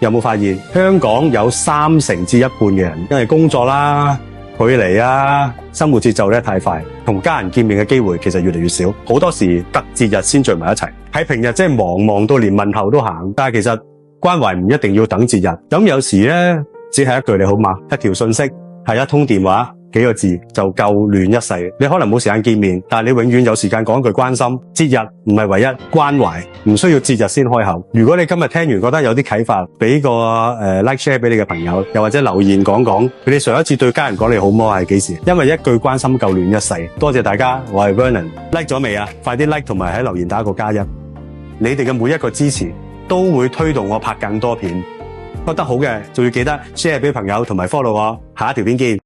有冇發現香港有30%至1半嘅人因為工作啦、距離啊、生活節奏咧太快，同家人見面嘅機會其實越嚟越少，好多時特節日先聚埋一齊。喺平日即係忙到連問候都行，但係其實關懷唔一定要等節日。咁有時咧只係一句你好嗎，一條信息，係一通電話，幾個字就夠暖一世。你可能冇時間見面，但係你永遠有時間講一句關心。節日唔係唯一，關懷唔需要節日先開口。如果你今日聽完覺得有啲啟發，俾個like share 俾你嘅朋友，又或者留言講講佢哋上一次對家人講你好麼係幾時？因為一句關心夠暖一世。多謝大家，我係 Vernon，like 咗未啊？快啲 like 同埋喺留言打個+1。你哋嘅每一個支持都會推動我拍更多片。覺得好嘅，仲要記得 share 俾朋友同埋 follow 我。下一條片見。